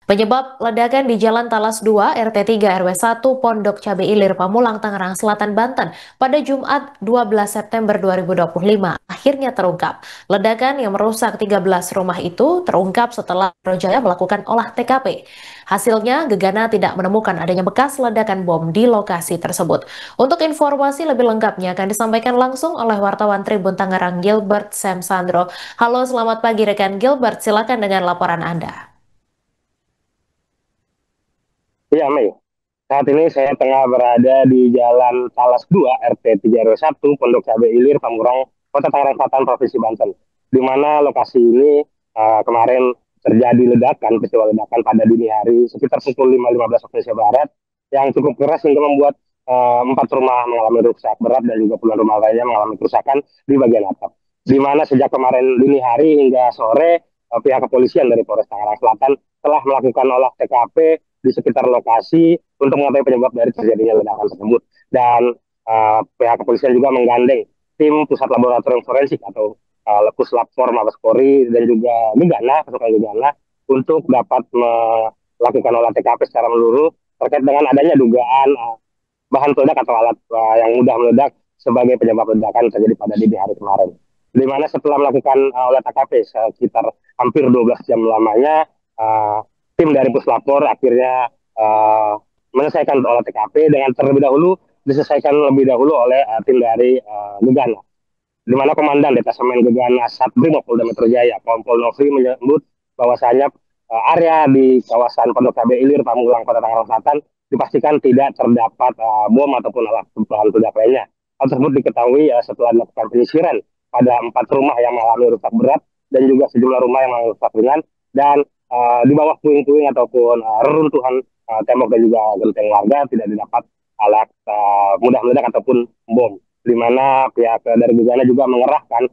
Penyebab ledakan di Jalan Talas 2, RT 3 RW 1, Pondok Cabe Ilir, Pamulang, Tangerang Selatan, Banten pada Jumat 12 September 2025 akhirnya terungkap. Ledakan yang merusak 13 rumah itu terungkap setelah Jaya melakukan olah TKP. Hasilnya, Gegana tidak menemukan adanya bekas ledakan bom di lokasi tersebut. Untuk informasi lebih lengkapnya akan disampaikan langsung oleh wartawan Tribun Tangerang Gilbert Sam Sandro. Halo, selamat pagi rekan Gilbert, silakan dengan laporan Anda. Iya, Mei. Saat ini saya tengah berada di Jalan Talas 2, RT 3 RW 1, Pondok Cabe Ilir, Pamurang, Kota Tangerang Selatan, Provinsi Banten. Di mana lokasi ini kemarin terjadi ledakan, peristiwa ledakan pada dini hari sekitar pukul 5.15 waktu Indonesia Barat yang cukup keras hingga membuat 4 rumah mengalami rusak berat dan juga puluhan rumah lainnya mengalami kerusakan di bagian atap. Di mana sejak kemarin dini hari hingga sore pihak kepolisian dari Polres Tangerang Selatan telah melakukan olah TKP di sekitar lokasi untuk mengetahui penyebab dari terjadinya ledakan tersebut. Dan pihak kepolisian juga menggandeng tim pusat laboratorium forensik atau Puslap Forma Mabes Polri dan juga Gegana, pasukan Gegana untuk dapat melakukan olah TKP secara menyeluruh terkait dengan adanya dugaan bahan peledak atau alat yang mudah meledak sebagai penyebab ledakan terjadi pada dini hari kemarin. Di mana setelah melakukan olah TKP sekitar hampir 12 jam lamanya, uh, tim dari Puslapor akhirnya menyelesaikan olah TKP dengan terlebih dahulu diselesaikan lebih dahulu oleh tim dari Gegana, di mana Komandan Detasemen Gegana Satbrimob Polda Metro Jaya, Kompol Nofri menyebut bahwasanya area di kawasan Pondok Cabe Ilir, Pamulang, Kota Tangerang Selatan dipastikan tidak terdapat bom ataupun alat bahan peledak lainnya. Hal tersebut diketahui setelah dilakukan penyisiran pada 4 rumah yang mengalami rusak berat dan juga sejumlah rumah yang mengalami rusak ringan, dan di bawah puing-puing ataupun reruntuhan tembok dan juga genteng warga tidak didapat alat mudah meledak ataupun bom, di mana pihak dari Gegana juga mengerahkan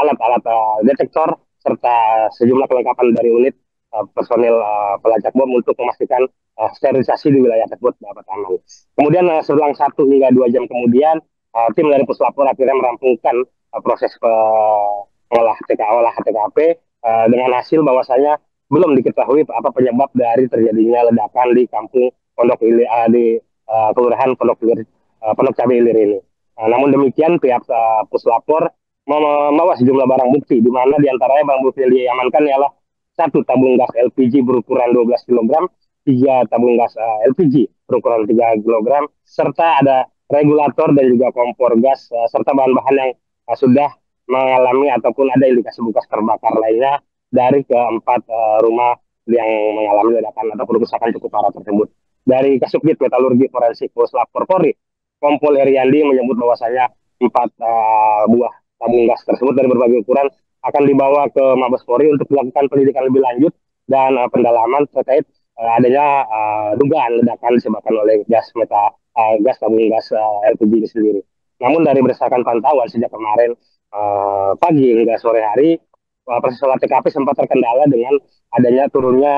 alat-alat detektor serta sejumlah kelengkapan dari unit personil pelacak bom untuk memastikan sterilisasi di wilayah tersebut dapat aman. Kemudian selang 1 hingga 2 jam kemudian tim dari Puslapor akhirnya merampungkan proses olah TKP dengan hasil bahwasanya belum diketahui apa penyebab dari terjadinya ledakan di kampung Pondok Ilir di kelurahan Pondok Cabe Ilir ini. Namun demikian pihak Puslapor membawa sejumlah barang bukti, di mana diantaranya barang bukti yang diamankan ialah 1 tabung gas LPG berukuran 12 kg, 3 tabung gas LPG berukuran 3 kg, serta ada regulator dan juga kompor gas, serta bahan-bahan yang sudah mengalami ataupun ada indikasi bekas terbakar lainnya dari keempat rumah yang mengalami ledakan atau kerusakan cukup parah tersebut. Dari Kasubdit Metalurgi Forensik Puslapor Polri, Kompol Heriandi menyebut bahwasanya 4 buah tabung gas tersebut dari berbagai ukuran akan dibawa ke Mabes Polri untuk dilakukan pendidikan lebih lanjut dan pendalaman terkait adanya dugaan ledakan disebabkan oleh gas tabung gas LPG ini sendiri. Namun dari berdasarkan pantauan sejak kemarin pagi hingga sore hari, proses olah TKP sempat terkendala dengan adanya turunnya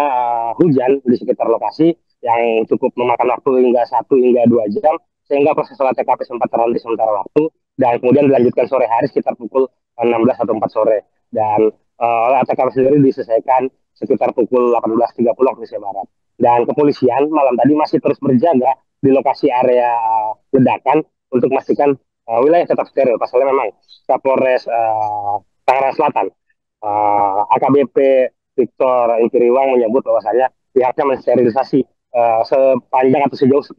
hujan di sekitar lokasi yang cukup memakan waktu hingga 1 hingga 2 jam, sehingga proses olah TKP sempat terhenti sementara waktu dan kemudian dilanjutkan sore hari sekitar pukul 16 atau 4 sore, dan olah TKP sendiri diselesaikan sekitar pukul 18.30 waktu Indonesia Barat. Dan kepolisian malam tadi masih terus berjaga di lokasi area ledakan untuk memastikan wilayah tetap steril. Pasalnya memang Kapolres Tangerang Selatan, AKBP Victor Inkiriwang menyebut bahwasanya pihaknya mensterilisasi sepanjang atau sejauh 10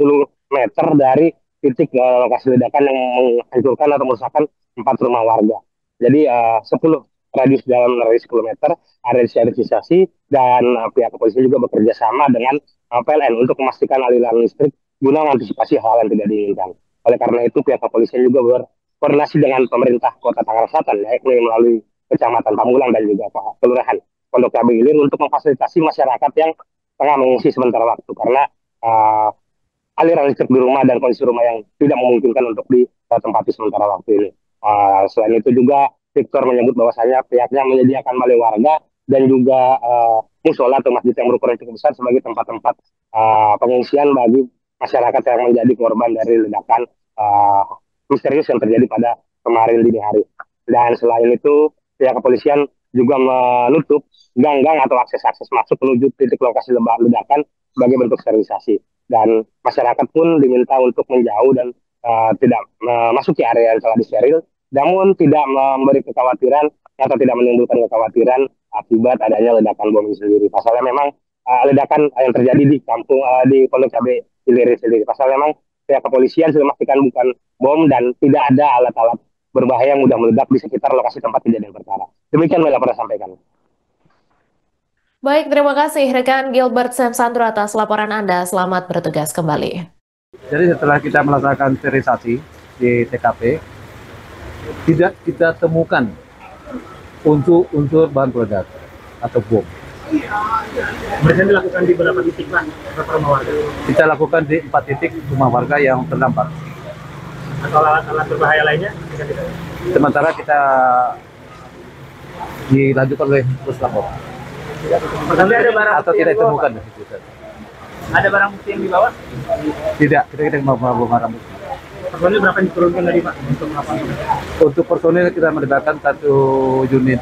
meter dari titik lokasi ledakan yang menghancurkan atau merusakkan 4 rumah warga. Jadi 10 radius dalam radius 10 meter ada sterilisasi, dan pihak kepolisian juga bekerja sama dengan PLN untuk memastikan aliran listrik guna mengantisipasi hal yang tidak diinginkan. Oleh karena itu pihak kepolisian juga berkoordinasi dengan pemerintah Kota Tangerang Selatan, yakni melalui Kecamatan Pamulang dan juga Kelurahan Pondok Cabe Ilir untuk memfasilitasi masyarakat yang tengah mengungsi sementara waktu karena aliran listrik di rumah dan kondisi rumah yang tidak memungkinkan untuk ditempati sementara waktu ini. Selain itu juga Victor menyebut bahwasanya pihaknya menyediakan balai warga dan juga musola atau masjid yang berukuran cukup besar sebagai tempat-tempat pengungsian bagi masyarakat yang menjadi korban dari ledakan misterius yang terjadi pada kemarin dini hari. Dan selain itu pihak kepolisian juga menutup gang-gang atau akses-akses masuk menuju titik lokasi ledakan sebagai bentuk sterilisasi. Dan masyarakat pun diminta untuk menjauh dan tidak memasuki area yang telah disteril, namun tidak memberi kekhawatiran atau tidak menimbulkan kekhawatiran akibat adanya ledakan bom ini sendiri. Pasalnya memang ledakan yang terjadi di kampung di Pondok Cabe Ilir sendiri. Pasalnya memang pihak kepolisian sudah memastikan bukan bom dan tidak ada alat-alat berbahaya yang mudah meledak di sekitar lokasi tempat kejadian perkara. Demikian yang pernah sampaikan. Baik, terima kasih rekan Gilbert Semsandro atas laporan Anda. Selamat bertugas kembali. Jadi setelah kita melaksanakan sterilisasi di TKP, tidak kita temukan unsur bahan peledak atau bom. Berarti dilakukan di beberapa titik, Pak, beberapa rumah warga. Kita lakukan di 4 titik rumah warga yang terdampak. Atau alat-alat berbahaya lainnya? Sementara kita dilanjutkan oleh puslapor. Ada barang Atau tidak ditemukan. Ada barang bukti yang dibawa? Tidak, kita mau barang bukti. Personil berapa yang diturunkan tadi, Pak, untuk melakukan? Untuk personil kita melibatkan 1 unit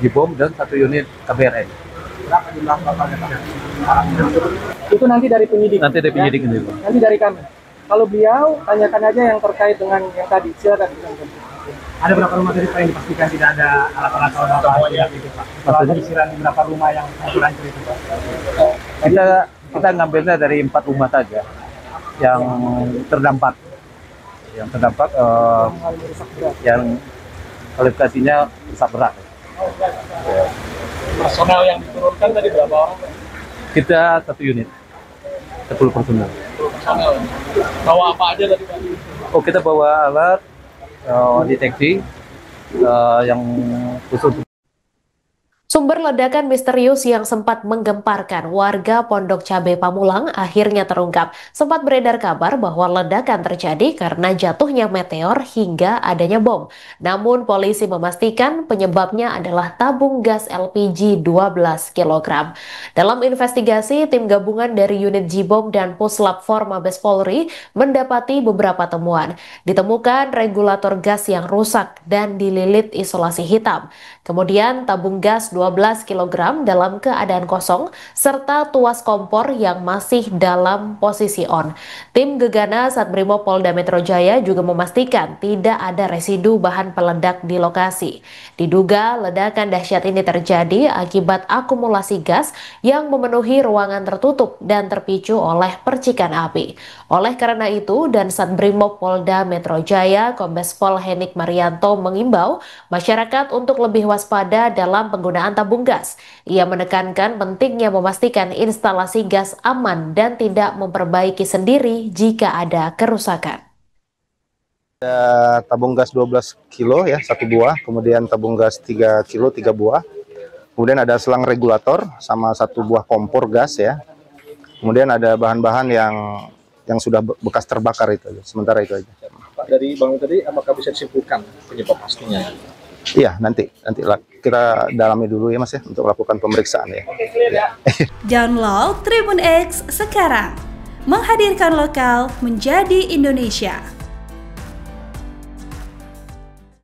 Jibom dan 1 unit KBRN. Berapa jumlah kapalnya, Pak? Itu nanti dari penyidik. Nanti dari penyidik ini. Nanti dari kami. Kalau beliau tanyakan aja yang terkait dengan yang tadi. Silakan. Ada berapa rumah tadi, Pak, yang dipastikan tidak ada alat-alat semuanya gitu, Pak? Setelah penyisiran di berapa rumah yang hancur itu, Pak? Kita ngambilnya dari 4 rumah saja yang terdampak. Yang terdampak yang kualifikasinya rusak berat. Personel yang diturunkan tadi berapa orang? Kita 1 unit, 10 personel. Personel. Bawa apa aja tadi, Pak? Oh, kita bawa alat deteksi yang khusus. Sumber ledakan misterius yang sempat menggemparkan warga Pondok Cabe Pamulang akhirnya terungkap. Sempat beredar kabar bahwa ledakan terjadi karena jatuhnya meteor hingga adanya bom. Namun polisi memastikan penyebabnya adalah tabung gas LPG 12 kg. Dalam investigasi, tim gabungan dari unit Jibom dan Puslap 4 Mabes Polri mendapati beberapa temuan. Ditemukan regulator gas yang rusak dan dililit isolasi hitam. Kemudian tabung gas 12 kg dalam keadaan kosong, serta tuas kompor yang masih dalam posisi on. Tim Gegana Satbrimo Polda Metro Jaya juga memastikan tidak ada residu bahan peledak di lokasi. Diduga ledakan dahsyat ini terjadi akibat akumulasi gas yang memenuhi ruangan tertutup dan terpicu oleh percikan api. Oleh karena itu, dan Satbrimo Polda Metro Jaya, Kombes Pol Henik Marianto mengimbau masyarakat untuk lebih waspada dalam penggunaan tabung gas. Ia menekankan pentingnya memastikan instalasi gas aman dan tidak memperbaiki sendiri jika ada kerusakan. Ada tabung gas 12 kilo ya, 1 buah, kemudian tabung gas 3 kilo 3 buah. Kemudian ada selang regulator sama 1 buah kompor gas ya. Kemudian ada bahan-bahan yang sudah bekas terbakar itu aja. Sementara itu aja. Pak, dari Bang tadi apakah bisa disimpulkan penyebab pastinya? Iya, nanti kita dalami dulu ya Mas ya untuk melakukan pemeriksaan ya. Oke, clear ya. Download Tribun X sekarang. Menghadirkan lokal menjadi Indonesia.